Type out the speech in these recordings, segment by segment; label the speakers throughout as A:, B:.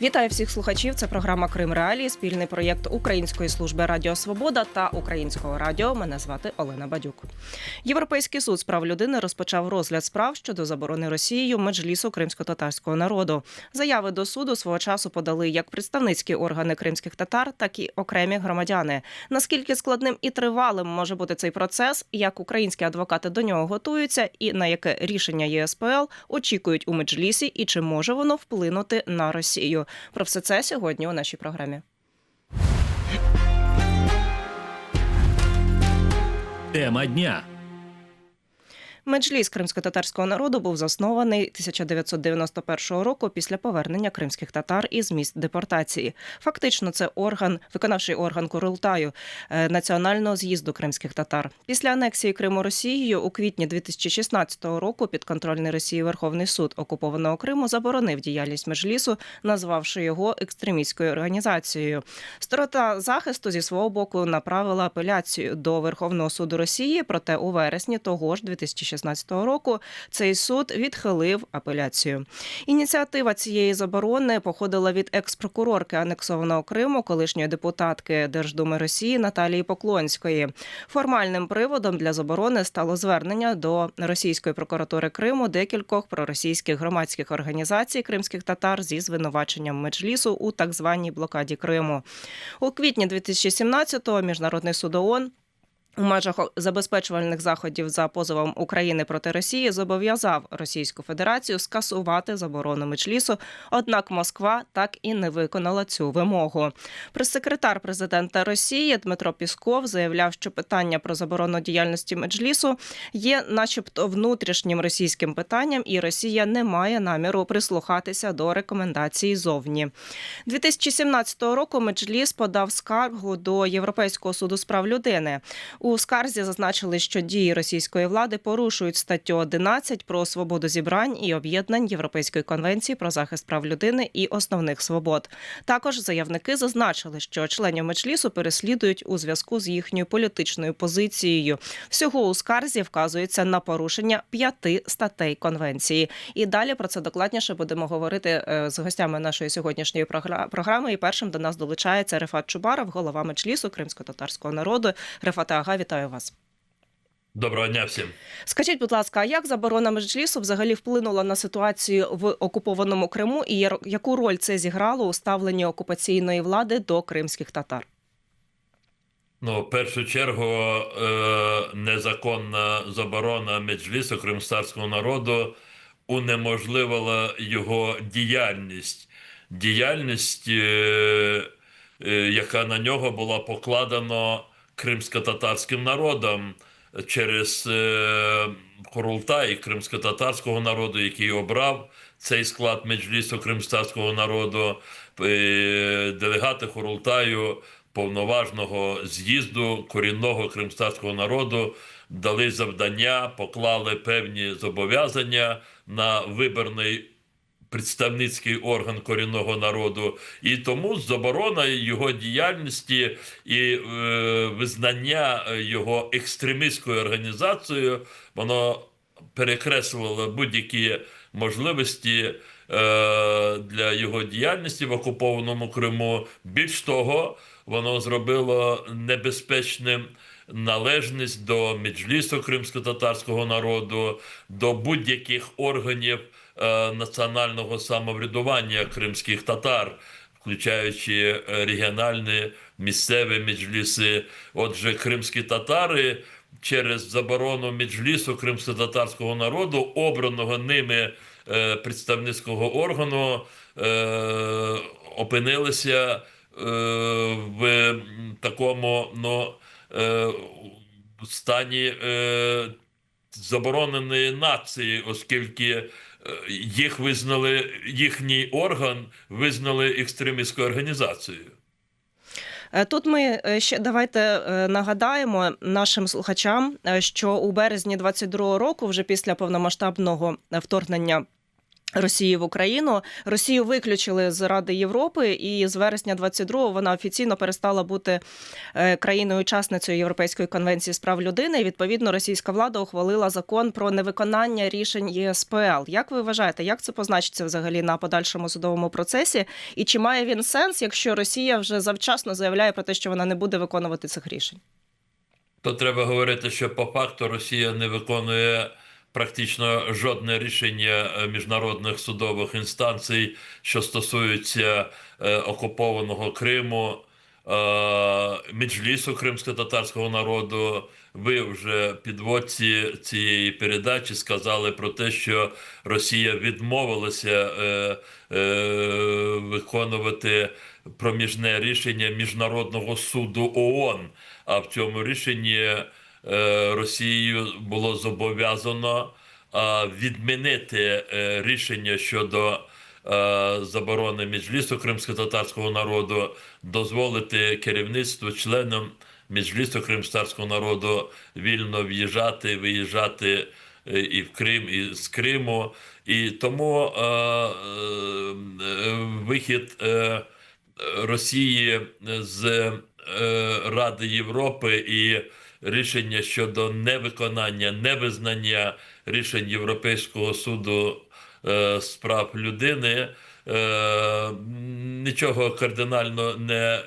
A: Вітаю всіх слухачів. Це програма «Крим Реалії», спільний проєкт Української служби Радіо Свобода та Українського радіо. Мене звати Олена Бадюк. Європейський суд з прав людини розпочав розгляд справ щодо заборони Росією меджлісу кримськотатарського народу. Заяви до суду свого часу подали як представницькі органи кримських татар, так і окремі громадяни. Наскільки складним і тривалим може бути цей процес, як українські адвокати до нього готуються і на яке рішення ЄСПЛ очікують у меджлісі і чи може воно вплинути на Росію. Про все це сьогодні у нашій програмі.
B: Тема дня.
A: Меджліс кримськотатарського народу був заснований 1991 року після повернення кримських татар із місць депортації. Фактично, це виконавчий орган Курултаю, Національного з'їзду кримських татар. Після анексії Криму Росією у квітні 2016 року підконтрольний Росії Верховний суд окупованого Криму заборонив діяльність меджлісу, назвавши його екстремістською організацією. Сторона захисту зі свого боку направила апеляцію до Верховного суду Росії, проте у вересні того ж 2016 року цей суд відхилив апеляцію. Ініціатива цієї заборони походила від екс-прокурорки анексованого Криму, колишньої депутатки Держдуми Росії Наталії Поклонської. Формальним приводом для заборони стало звернення до Російської прокуратури Криму декількох проросійських громадських організацій кримських татар зі звинуваченням меджлісу у так званій блокаді Криму. У квітні 2017-го Міжнародний суд ООН у межах забезпечувальних заходів за позовом України проти Росії зобов'язав Російську Федерацію скасувати заборону меджлісу, однак Москва так і не виконала цю вимогу. Прес-секретар президента Росії Дмитро Пісков заявляв, що питання про заборону діяльності меджлісу є начебто внутрішнім російським питанням і Росія не має наміру прислухатися до рекомендацій зовні. 2017 року меджліс подав скаргу до Європейського суду з прав людини. У скарзі зазначили, що дії російської влади порушують статтю 11 про свободу зібрань і об'єднань Європейської конвенції про захист прав людини і основних свобод. Також заявники зазначили, що членів меджлісу переслідують у зв'язку з їхньою політичною позицією. Всього у скарзі вказується на порушення 5 статей конвенції. І далі про це докладніше будемо говорити з гостями нашої сьогоднішньої програми. І першим до нас долучається Рефат Чубаров, голова меджлісу кримськотатарського народу. Рефате ага, вітаю вас.
C: Доброго дня всім.
A: Скажіть, будь ласка, а як заборона меджлісу взагалі вплинула на ситуацію в окупованому Криму і яку роль це зіграло у ставленні окупаційної влади до кримських татар?
C: В першу чергу незаконна заборона меджлісу кримськотатарського народу унеможливила його діяльність. Яка на нього була покладена кримськотатарським народом через Курултай кримськотатарського народу, який обрав цей склад меджлісу кримськотатарського народу, делегати Курултаю повноважного з'їзду корінного кримськотатарського народу дали завдання, поклали певні зобов'язання на виборний представницький орган корінного народу, і тому заборона його діяльності і визнання його екстремістською організацією, воно перекреслювало будь-які можливості для його діяльності в окупованому Криму. Більш того, воно зробило небезпечним належність до меджлісу кримськотатарського народу, до будь-яких органів національного самоврядування кримських татар, включаючи регіональні, місцеві меджліси. Отже, кримські татари через заборону меджлісу кримськотатарського народу, обраного ними представницького органу, опинилися в такому стані забороненої нації, оскільки їхній орган визнали екстремістською організацією.
A: Тут ми ще давайте нагадаємо нашим слухачам, що у березні 22-го року, вже після повномасштабного вторгнення Росії в Україну. Росію виключили з Ради Європи, і з вересня 22-го вона офіційно перестала бути країною-учасницею Європейської конвенції з прав людини. І, відповідно, російська влада ухвалила закон про невиконання рішень ЄСПЛ. Як ви вважаєте, як це позначиться взагалі на подальшому судовому процесі? І чи має він сенс, якщо Росія вже завчасно заявляє про те, що вона не буде виконувати цих рішень?
C: То треба говорити, що по факту Росія не виконує практично жодне рішення міжнародних судових інстанцій, що стосуються окупованого Криму, Меджлісу кримськотатарського народу. Ви вже підводці цієї передачі сказали про те, що Росія відмовилася виконувати проміжне рішення Міжнародного суду ООН. А в цьому рішенні Росією було зобов'язано відмінити рішення щодо заборони Меджлісу кримськотатарського народу, дозволити керівництву, членам Меджлісу кримськотатарського народу вільно в'їжджати, виїжджати і в Крим, і з Криму. І тому вихід Росії з Ради Європи і рішення щодо невиконання, невизнання рішень Європейського суду з прав людини нічого кардинально не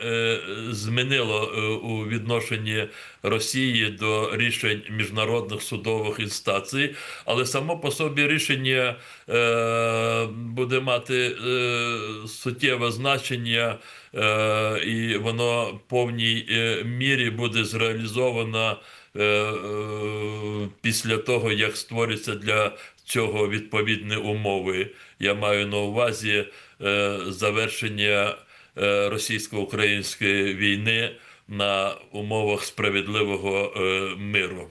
C: змінило у відношенні Росії до рішень міжнародних судових інстанцій, але само по собі рішення буде мати суттєве значення, і воно в повній мірі буде зреалізовано після того, як створяться для цього відповідні умови. Я маю на увазі завершення російсько-української війни на умовах справедливого миру.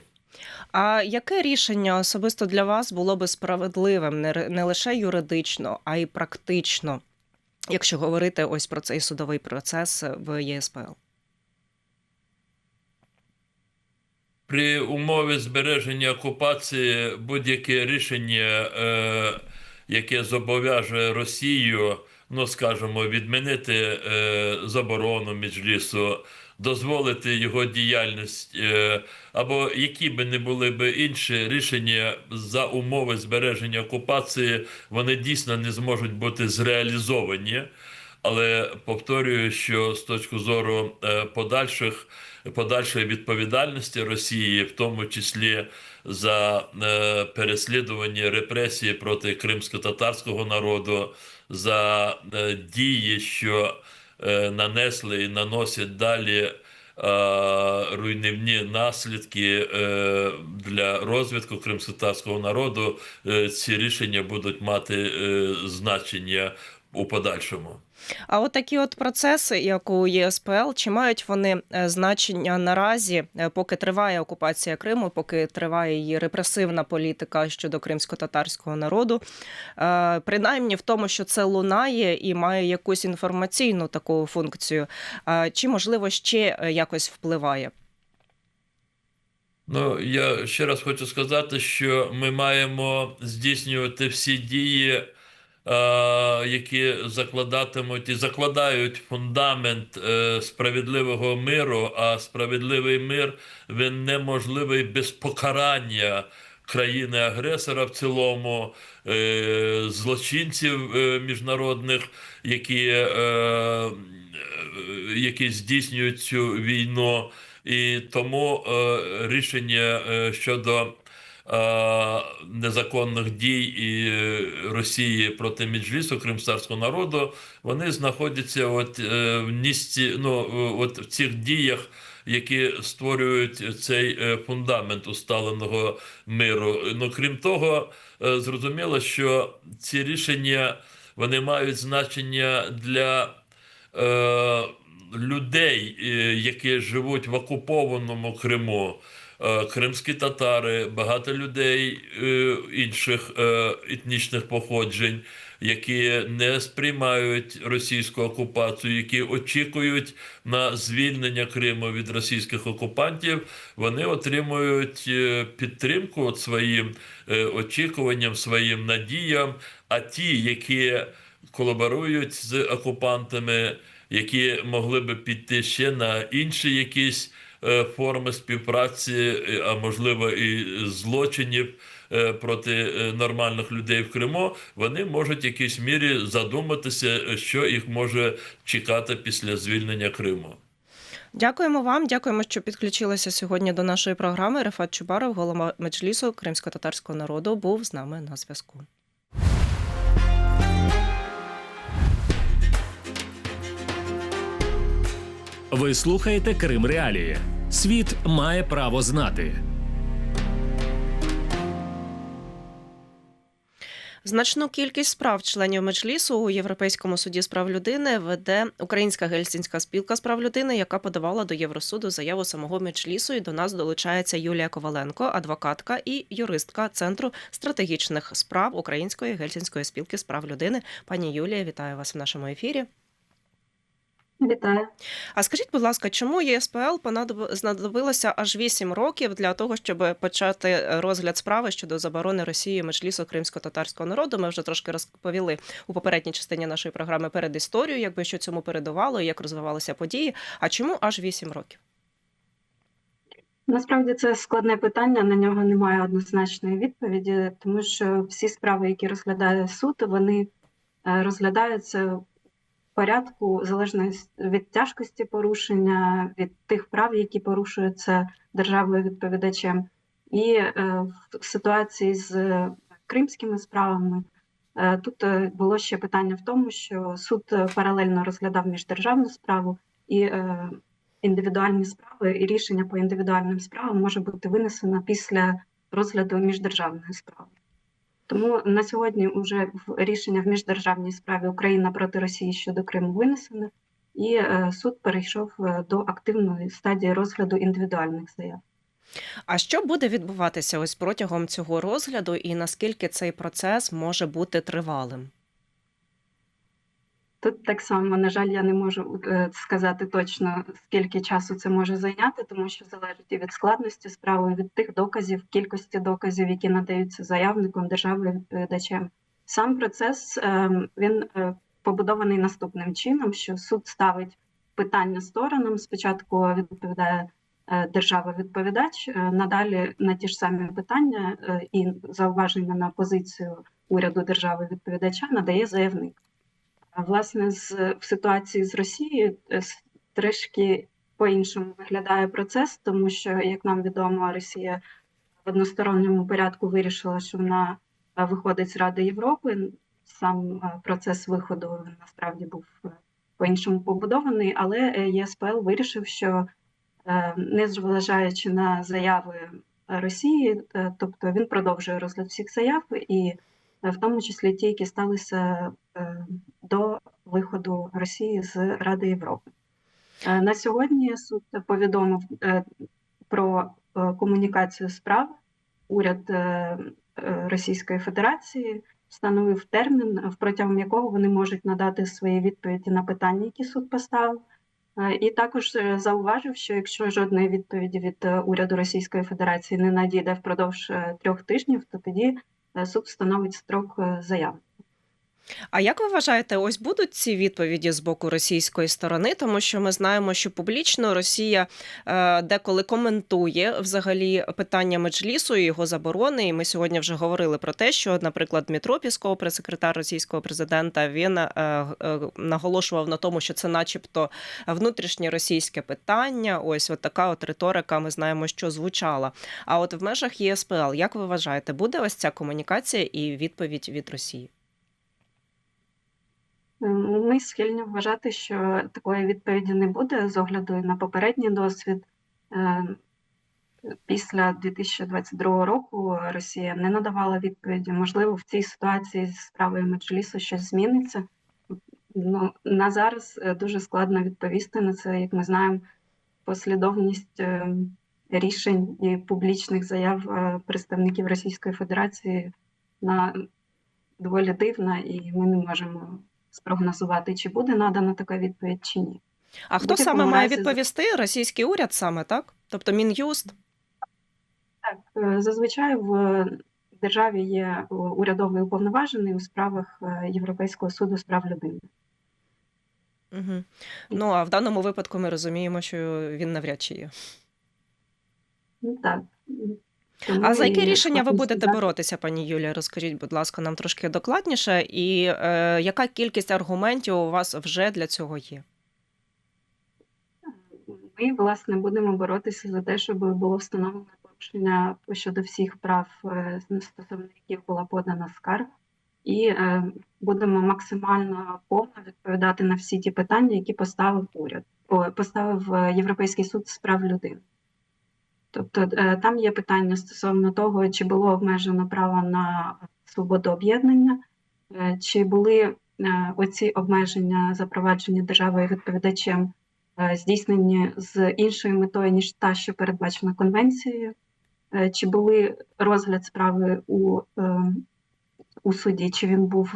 A: А яке рішення особисто для вас було би справедливим не лише юридично, а й практично, якщо говорити ось про цей судовий процес в ЄСПЛ?
C: При умові збереження окупації будь-яке рішення, яке зобов'яже Росію, ну, скажімо, відмінити заборону Меджлісу, дозволити його діяльність, або які би не були б інші рішення за умови збереження окупації, вони дійсно не зможуть бути зреалізовані. Але повторюю, що з точки зору подальшої відповідальності Росії, в тому числі за переслідування репресії проти кримськотатарського народу, за дії, що нанесли і наносять далі руйнівні наслідки для розвитку кримськотатарського народу, ці рішення будуть мати значення у подальшому.
A: А от такі от процеси, як у ЄСПЛ, чи мають вони значення наразі, поки триває окупація Криму, поки триває її репресивна політика щодо кримськотатарського народу, принаймні в тому, що це лунає і має якусь інформаційну таку функцію, чи, можливо, ще якось впливає?
C: Ну, я ще раз хочу сказати, що ми маємо здійснювати всі дії, які закладатимуть і закладають фундамент справедливого миру, а справедливий мир, він неможливий без покарання країни-агресора в цілому, злочинців міжнародних, які здійснюють цю війну. І тому рішення щодо незаконних дій Росії проти Меджлісу кримськотатарського народу, вони знаходяться в місці, в цих діях, які створюють цей фундамент усталеного миру. Ну, крім того, зрозуміло, що ці рішення, вони мають значення для людей, які живуть в окупованому Криму. Кримські татари, багато людей інших етнічних походжень, які не сприймають російську окупацію, які очікують на звільнення Криму від російських окупантів, вони отримують підтримку от своїм очікуванням, своїм надіям. А ті, які колаборують з окупантами, які могли би піти ще на інші якісь форми співпраці, а можливо і злочинів проти нормальних людей в Криму, вони можуть в якійсь мірі задуматися, що їх може чекати після звільнення Криму.
A: Дякуємо вам, дякуємо, що підключилися сьогодні до нашої програми. Рефат Чубаров, голова Меджлісу кримськотатарського народу, був з нами на зв'язку.
B: Ви слухаєте Крим Реалії. Світ має право знати.
A: Значну кількість справ членів Меджлісу у Європейському суді з прав людини веде Українська Гельсінська спілка з прав людини, яка подавала до Євросуду заяву самого Меджлісу. І до нас долучається Юлія Коваленко, адвокатка і юристка Центру стратегічних справ Української Гельсінської спілки з прав людини. Пані Юлія, вітаю вас в нашому ефірі.
D: Вітаю.
A: А скажіть, будь ласка, чому ЄСПЛ знадобилося аж 8 років для того, щоб почати розгляд справи щодо заборони Росії Меджлісу кримсько-татарського народу? Ми вже трошки розповіли у попередній частині нашої програми перед історією, якби що цьому передувало і як розвивалися події. А чому аж 8 років?
D: Насправді це складне питання, на нього немає однозначної відповіді, тому що всі справи, які розглядає суд, вони розглядаються порядку залежно від тяжкості порушення, від тих прав, які порушуються державою-відповідачем. І в ситуації з кримськими справами тут було ще питання в тому, що суд паралельно розглядав міждержавну справу і індивідуальні справи, і рішення по індивідуальним справам може бути винесено після розгляду міждержавної справи. Тому на сьогодні вже рішення в міждержавній справі Україна проти Росії щодо Криму винесено, і суд перейшов до активної стадії розгляду індивідуальних заяв.
A: А що буде відбуватися ось протягом цього розгляду і наскільки цей процес може бути тривалим?
D: Тут так само, на жаль, я не можу сказати точно, скільки часу це може зайняти, тому що залежить і від складності справи, і від тих доказів, кількості доказів, які надаються заявником, державою-відповідачем. Сам процес, він побудований наступним чином, що суд ставить питання сторонам, спочатку відповідає держава-відповідач, надалі на ті ж самі питання і зауваження на позицію уряду держави-відповідача надає заявник. Власне, в ситуації з Росією трішки по-іншому виглядає процес, тому що, як нам відомо, Росія в односторонньому порядку вирішила, що вона виходить з Ради Європи. Сам процес виходу насправді був по-іншому побудований, але ЄСПЛ вирішив, що незважаючи на заяви Росії, тобто він продовжує розгляд всіх заяв, і в тому числі ті, які сталися до виходу Росії з Ради Європи. На сьогодні суд повідомив про комунікацію справ. Уряд Російської Федерації встановив термін, протягом якого вони можуть надати свої відповіді на питання, які суд поставив. І також зауважив, що якщо жодної відповіді від уряду Російської Федерації не надійде впродовж 3 тижнів, то тоді суд встановить строк заяви.
A: А як ви вважаєте, ось будуть ці відповіді з боку російської сторони? Тому що ми знаємо, що публічно Росія деколи коментує взагалі питання Меджлісу і його заборони. І ми сьогодні вже говорили про те, що, наприклад, Дмитро Пєсков, прес-секретар російського президента, він наголошував на тому, що це начебто внутрішнє російське питання. Ось от така от риторика, ми знаємо, що звучала. А от в межах ЄСПЛ, як ви вважаєте, буде ось ця комунікація і відповідь від Росії?
D: Ми схильні вважати, що такої відповіді не буде з огляду на попередній досвід. Після 2022 року Росія не надавала відповіді. Можливо, в цій ситуації з справою Меджлісу щось зміниться. На зараз дуже складно відповісти на це. Як ми знаємо, послідовність рішень і публічних заяв представників Російської Федерації доволі дивна, і ми не можемо спрогнозувати, чи буде надана така відповідь, чи ні.
A: А
D: В
A: хто саме
D: будь-якому
A: має
D: разі,
A: відповісти? Російський уряд саме, так? Тобто Мін'юст?
D: так, зазвичай в державі є урядовий уповноважений у справах Європейського суду з прав людини.
A: Угу. Ну, а в даному випадку ми розуміємо, що він навряд чи є.
D: Ну, так. Тому
A: А за яке
D: і
A: рішення ви
D: складно
A: будете
D: сказати.
A: боротися, пані Юлія? Розкажіть, будь ласка, нам трошки докладніше. І яка кількість аргументів у вас вже для цього є?
D: Ми, власне, будемо боротися за те, щоб було встановлено порушення щодо всіх прав, стосовно яких була подана скарга, і будемо максимально повно відповідати на всі ті питання, які поставив Європейський суд з прав людини. Тобто там є питання стосовно того, чи було обмежено право на свободу об'єднання, чи були оці обмеження, запроваджені державою відповідачем, здійснені з іншою метою, ніж та, що передбачена конвенцією, чи були розгляд справи у суді, чи він був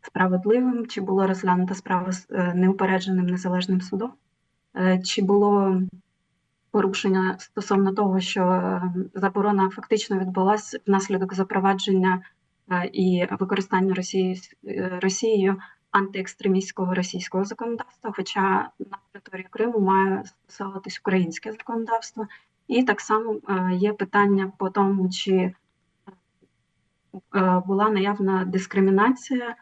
D: справедливим, чи була розглянута справа з неупередженим незалежним судом, чи було порушення стосовно того, що заборона фактично відбулася внаслідок запровадження і використання Росією антиекстремістського російського законодавства, хоча на території Криму має стосовуватись українське законодавство. І так само є питання по тому, чи була наявна дискримінація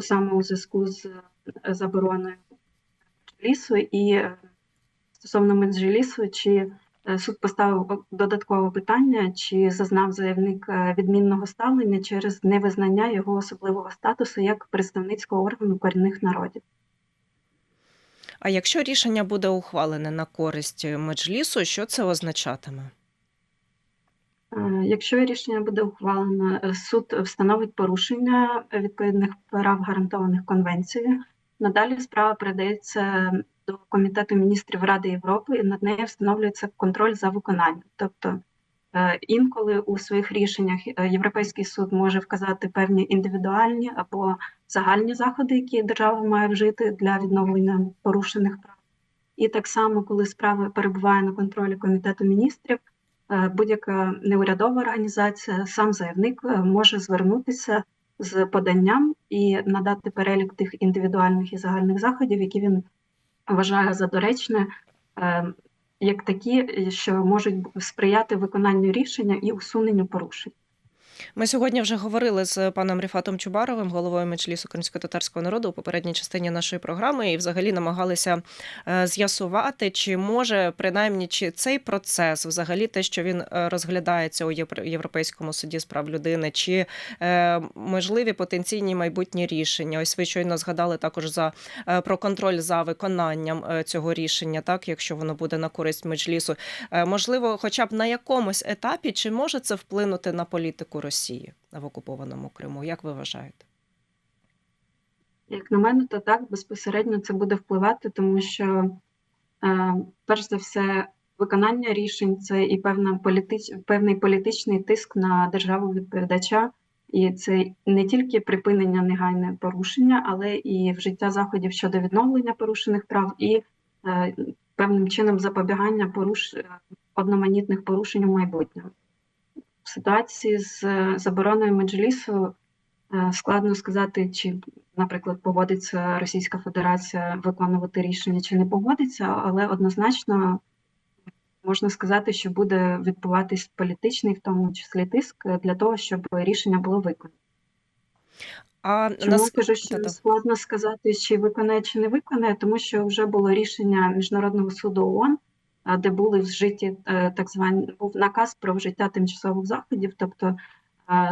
D: саме у зв'язку з забороною Меджлісу, і стосовно Меджлісу, чи суд поставив додаткове питання, чи зазнав заявник відмінного ставлення через невизнання його особливого статусу як представницького органу корінних народів.
A: А якщо рішення буде ухвалене на користь Меджлісу, що це означатиме?
D: Якщо рішення буде ухвалено, суд встановить порушення відповідних прав, гарантованих Конвенцією. Надалі справа передається до Комітету міністрів Ради Європи, і над нею встановлюється контроль за виконанням. Тобто інколи у своїх рішеннях Європейський суд може вказати певні індивідуальні або загальні заходи, які держава має вжити для відновлення порушених прав. І так само, коли справа перебуває на контролі Комітету міністрів, будь-яка неурядова організація, сам заявник може звернутися з поданням і надати перелік тих індивідуальних і загальних заходів, які він вважає за доречне, як такі, що можуть сприяти виконанню рішення і усуненню порушень.
A: Ми сьогодні вже говорили з паном Ріфатом Чубаровим, головою Меджлісу кримськотатарського народу у попередній частині нашої програми, і взагалі намагалися з'ясувати, чи може, принаймні, чи цей процес, взагалі те, що він розглядається у Європейському суді з прав людини, чи можливі потенційні майбутні рішення. Ось ви щойно згадали також про контроль за виконанням цього рішення, так, якщо воно буде на користь Меджлісу. Можливо, хоча б на якомусь етапі, чи може це вплинути на політику Росії в окупованому Криму? Як ви вважаєте?
D: Як на мене, то так, безпосередньо це буде впливати, тому що, перш за все, виконання рішень – це і певний політичний тиск на державу-відповідача, і це не тільки припинення негайне порушення, але і вжиття заходів щодо відновлення порушених прав і певним чином запобігання одноманітних порушень у майбутньому. В ситуації з забороною Меджлісу складно сказати, чи, наприклад, погодиться Російська Федерація виконувати рішення, чи не погодиться, але однозначно можна сказати, що буде відбуватись політичний, в тому числі тиск, для того, щоб рішення було виконано. Чому кажу, що складно сказати, чи виконає, чи не виконає, тому що вже було рішення Міжнародного суду ООН, де були вжиті так звані, був наказ про вжиття тимчасових заходів, тобто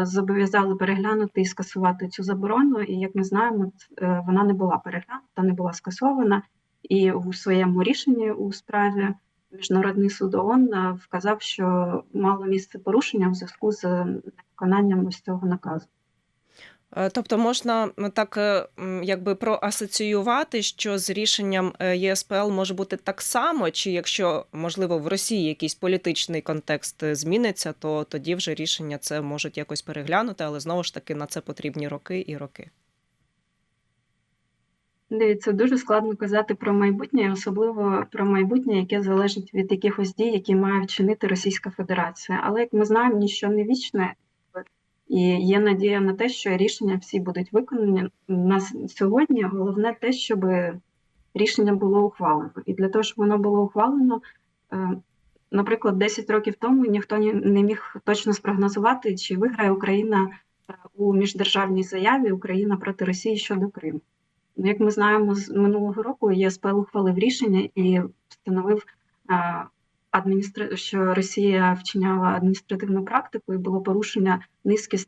D: зобов'язали переглянути і скасувати цю заборону, і, як ми знаємо, вона не була переглянута, не була скасована, і у своєму рішенні у справі Міжнародний суд ООН вказав, що мало місце порушення в зв'язку з виконанням ось цього наказу.
A: Тобто можна так якби проасоціювати, що з рішенням ЄСПЛ може бути так само, чи якщо, можливо, в Росії якийсь політичний контекст зміниться, то тоді вже рішення це можуть якось переглянути, але знову ж таки на це потрібні роки і роки.
D: Дивіться, дуже складно казати про майбутнє, особливо про майбутнє, яке залежить від якихось дій, які має вчинити Російська Федерація. Але, як ми знаємо, ніщо не вічне, і є надія на те, що рішення всі будуть виконані. У нас сьогодні головне те, щоб рішення було ухвалено. І для того, щоб воно було ухвалено, наприклад, 10 років тому ніхто не міг точно спрогнозувати, чи виграє Україна у міждержавній заяві «Україна проти Росії щодо Криму». Як ми знаємо, з минулого року єСПЛ ухвалив рішення і встановив, що Росія вчиняла адміністративну практику і було порушення низки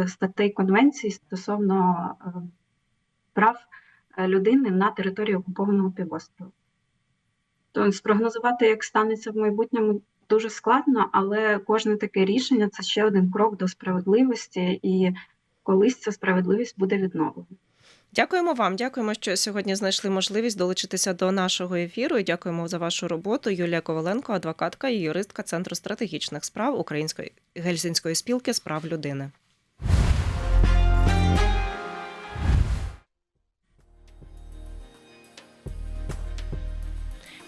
D: статей конвенції стосовно прав людини на території окупованого півострова. То спрогнозувати, як станеться в майбутньому, дуже складно, але кожне таке рішення – це ще один крок до справедливості, і колись ця справедливість буде відновлена.
A: Дякуємо вам, дякуємо, що сьогодні знайшли можливість долучитися до нашого ефіру. І дякуємо за вашу роботу. Юлія Коваленко, адвокатка і юристка Центру стратегічних справ Української Гельсінської спілки з прав людини.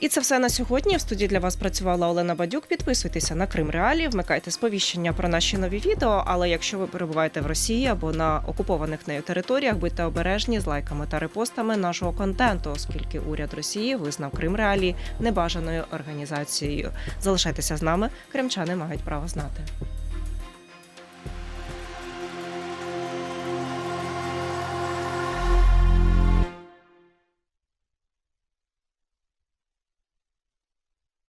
A: І це все на сьогодні. В студії для вас працювала Олена Бадюк. Підписуйтеся на Крим Реалії, вмикайте сповіщення про наші нові відео. Але якщо ви перебуваєте в Росії або на окупованих нею територіях, будьте обережні з лайками та репостами нашого контенту, оскільки уряд Росії визнав Крим Реалії небажаною організацією. Залишайтеся з нами, кримчани мають право знати.